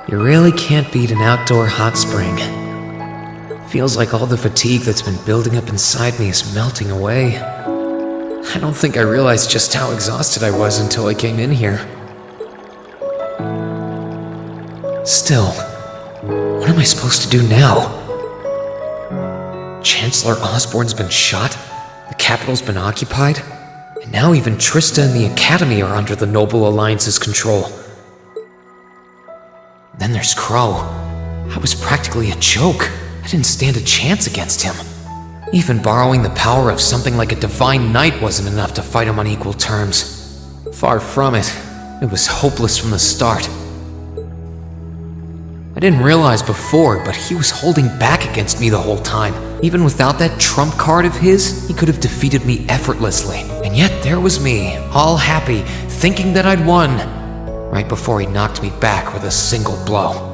You really can't beat an outdoor hot spring. Feels like all the fatigue that's been building up inside me is melting away. I don't think I realized just how exhausted I was until I came in here. Still, what am I supposed to do now? Chancellor Osborne's been shot, the capital's been occupied, and now even Trista and the Academy are under the Noble Alliance's control. Then there's Crow. I was practically a joke. I didn't stand a chance against him. Even borrowing the power of something like a divine knight wasn't enough to fight him on equal terms. Far from it. It was hopeless from the start. I didn't realize before, but he was holding back against me the whole time. Even without that trump card of his, he could have defeated me effortlessly. And yet there was me, all happy, thinking that I'd won, right before he knocked me back with a single blow.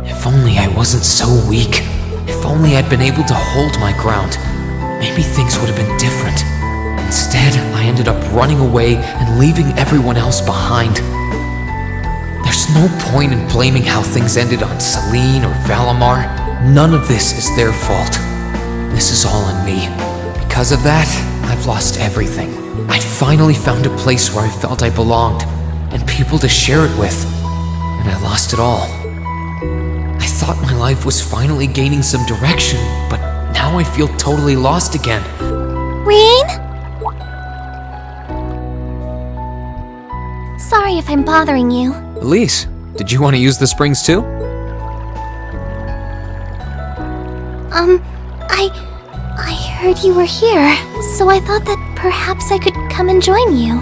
If only I wasn't so weak. If only I'd been able to hold my ground. Maybe things would have been different. Instead, I ended up running away and leaving everyone else behind. There's no point in blaming how things ended on Celine or Valimar. None of this is their fault. This is all on me. Because of that, I've lost everything. I finally found a place where I felt I belonged, and people to share it with, and I lost it all. I thought my life was finally gaining some direction, but now I feel totally lost again. Rain? Sorry if I'm bothering you. Elise, did you want to use the springs too? I heard you were here, so I thought that perhaps I could come and join you.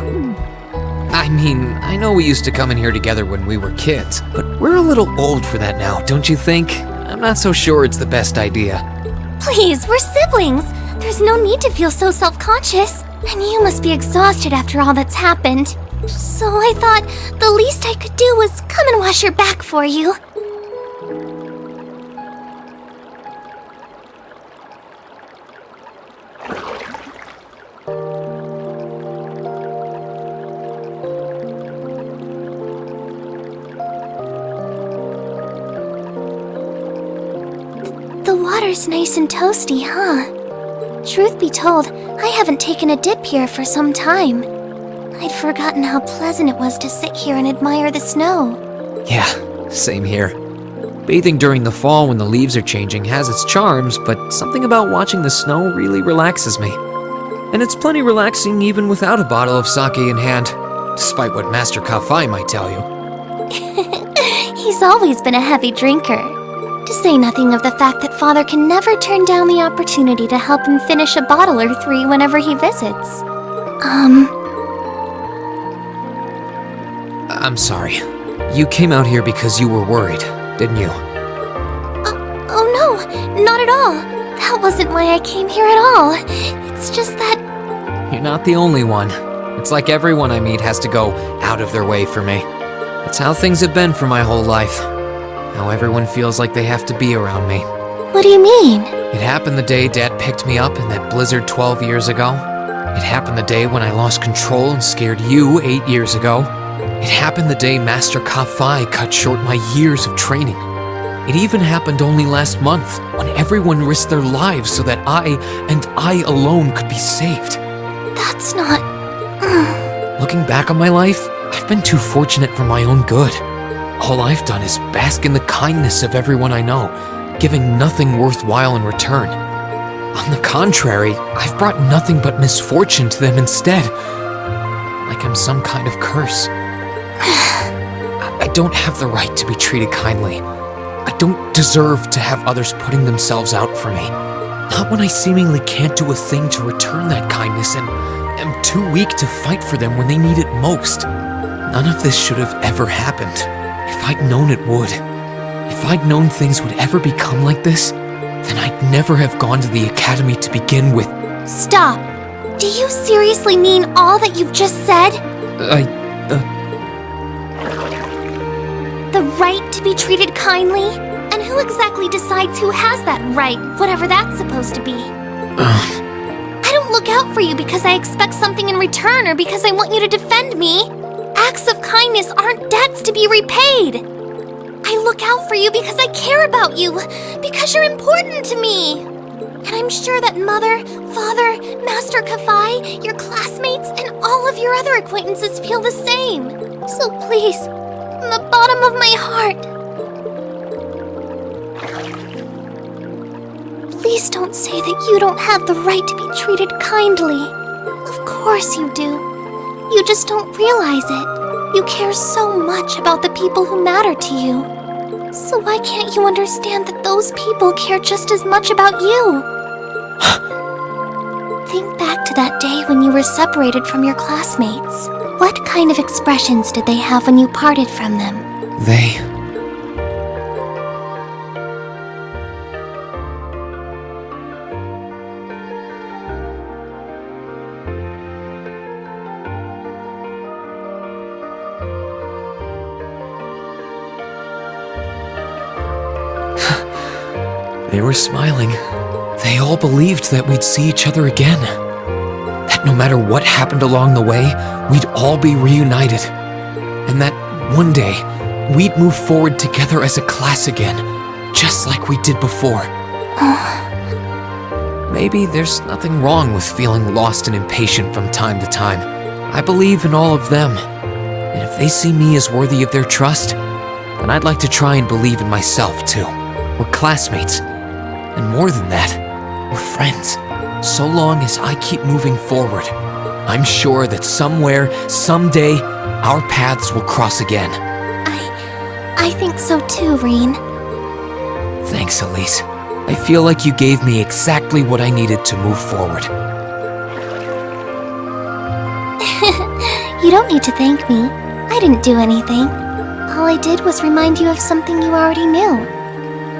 I mean, I know we used to come in here together when we were kids, but we're a little old for that now, don't you think? I'm not so sure it's the best idea. Please, we're siblings. There's no need to feel so self-conscious. And you must be exhausted after all that's happened. So I thought the least I could do was come and wash your back for you. The water's nice and toasty, huh? Truth be told, I haven't taken a dip here for some time. I'd forgotten how pleasant it was to sit here and admire the snow. Yeah, same here. Bathing during the fall when the leaves are changing has its charms, but something about watching the snow really relaxes me. And it's plenty relaxing even without a bottle of sake in hand, despite what Master Kafai might tell you. He's always been a heavy drinker. To say nothing of the fact that Father can never turn down the opportunity to help him finish a bottle or three whenever he visits. I'm sorry. You came out here because you were worried, didn't you? Oh no, not at all. That wasn't why I came here at all. It's just that... You're not the only one. It's like everyone I meet has to go out of their way for me. It's how things have been for my whole life. How everyone feels like they have to be around me. What do you mean? It happened the day Dad picked me up in that blizzard 12 years ago. It happened the day when I lost control and scared you 8 years ago. It happened the day Master Kafai cut short my years of training. It even happened only last month, when everyone risked their lives so that I alone could be saved. That's not... Looking back on my life, I've been too fortunate for my own good. All I've done is bask in the kindness of everyone I know, giving nothing worthwhile in return. On the contrary, I've brought nothing but misfortune to them instead. Like I'm some kind of curse. I don't have the right to be treated kindly. I don't deserve to have others putting themselves out for me. Not when I seemingly can't do a thing to return that kindness and am too weak to fight for them when they need it most. None of this should have ever happened. If I'd known it would. If I'd known things would ever become like this, then I'd never have gone to the academy to begin with. Stop! Do you seriously mean all that you've just said? The right to be treated kindly? And who exactly decides who has that right, whatever that's supposed to be? I don't look out for you because I expect something in return or because I want you to defend me. Acts of kindness aren't debts to be repaid. I look out for you because I care about you, because you're important to me. And I'm sure that Mother, Father, Master Kafai, your classmates, and all of your other acquaintances feel the same. So please, from the bottom of my heart, please don't say that you don't have the right to be treated kindly. Of course you do. You just don't realize it. You care so much about the people who matter to you. So why can't you understand that those people care just as much about you? Think back to that day when you were separated from your classmates. What kind of expressions did they have when you parted from them? They were smiling. They all believed that we'd see each other again. That no matter what happened along the way, we'd all be reunited. And that one day, we'd move forward together as a class again, just like we did before. Maybe there's nothing wrong with feeling lost and impatient from time to time. I believe in all of them. And if they see me as worthy of their trust, then I'd like to try and believe in myself too. We're classmates. And more than that, we're friends. So long as I keep moving forward, I'm sure that somewhere, someday, our paths will cross again. I think so too, Reen. Thanks, Elise. I feel like you gave me exactly what I needed to move forward. You don't need to thank me. I didn't do anything. All I did was remind you of something you already knew.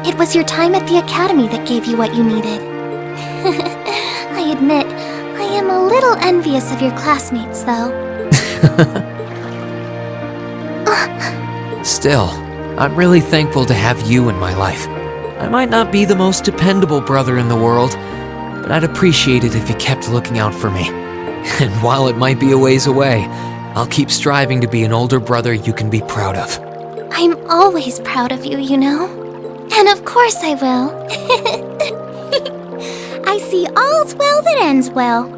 It was your time at the academy that gave you what you needed. I admit, I am a little envious of your classmates, though. Still, I'm really thankful to have you in my life. I might not be the most dependable brother in the world, but I'd appreciate it if you kept looking out for me. And while it might be a ways away, I'll keep striving to be an older brother you can be proud of. I'm always proud of you, you know. And of course I will. I see all's well that ends well.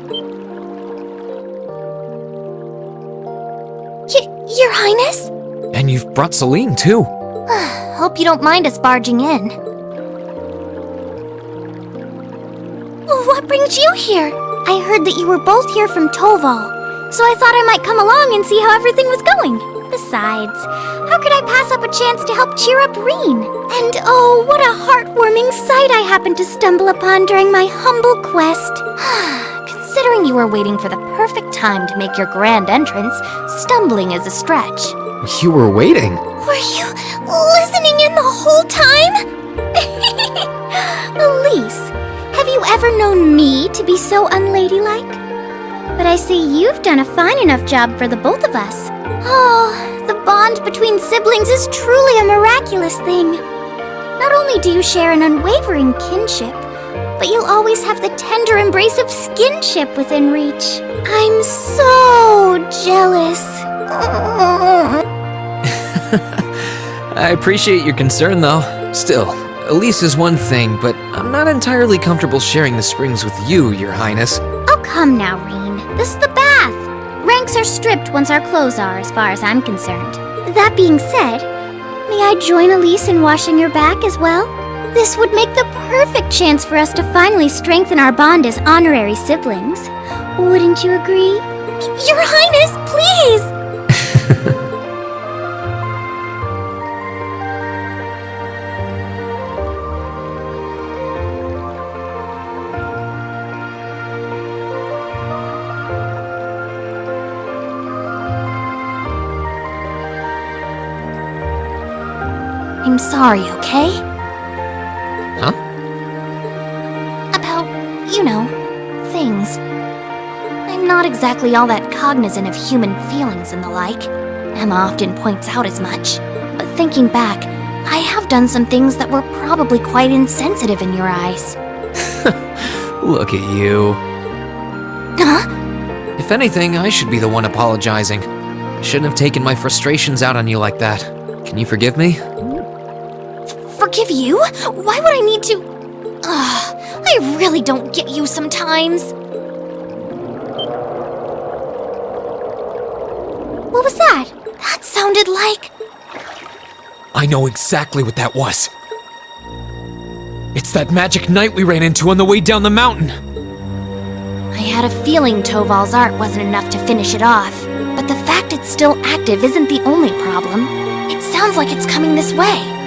Your Highness? And you've brought Celine, too. Hope you don't mind us barging in. What brings you here? I heard that you were both here from Toval, so I thought I might come along and see how everything was going. Besides, how could I pass up a chance to help cheer up Reen? And oh, what a heartwarming sight I happened to stumble upon during my humble quest. Considering you were waiting for the perfect time to make your grand entrance, stumbling is a stretch. You were waiting? Were you listening in the whole time? Elise, have you ever known me to be so unladylike? But I see you've done a fine enough job for the both of us. Oh, the bond between siblings is truly a miraculous thing. Not only do you share an unwavering kinship, but you'll always have the tender embrace of skinship within reach. I'm so jealous. I appreciate your concern, though. Still, Elise is one thing, but I'm not entirely comfortable sharing the springs with you, Your Highness. Oh, come now, Reen. This is the bath. Ranks are stripped once our clothes are, as far as I'm concerned. That being said, may I join Elise in washing your back as well? This would make the perfect chance for us to finally strengthen our bond as honorary siblings. Wouldn't you agree? Your Highness, please! I'm sorry, okay? Huh? About, things. I'm not exactly all that cognizant of human feelings and the like. Emma often points out as much. But thinking back, I have done some things that were probably quite insensitive in your eyes. Look at you. Huh? If anything, I should be the one apologizing. Shouldn't have taken my frustrations out on you like that. Can you forgive me? Forgive you? Why would I need to? I really don't get you sometimes. What was that? That sounded like... I know exactly what that was. It's that magic knight we ran into on the way down the mountain. I had a feeling Toval's art wasn't enough to finish it off, but the fact it's still active isn't the only problem. It sounds like it's coming this way.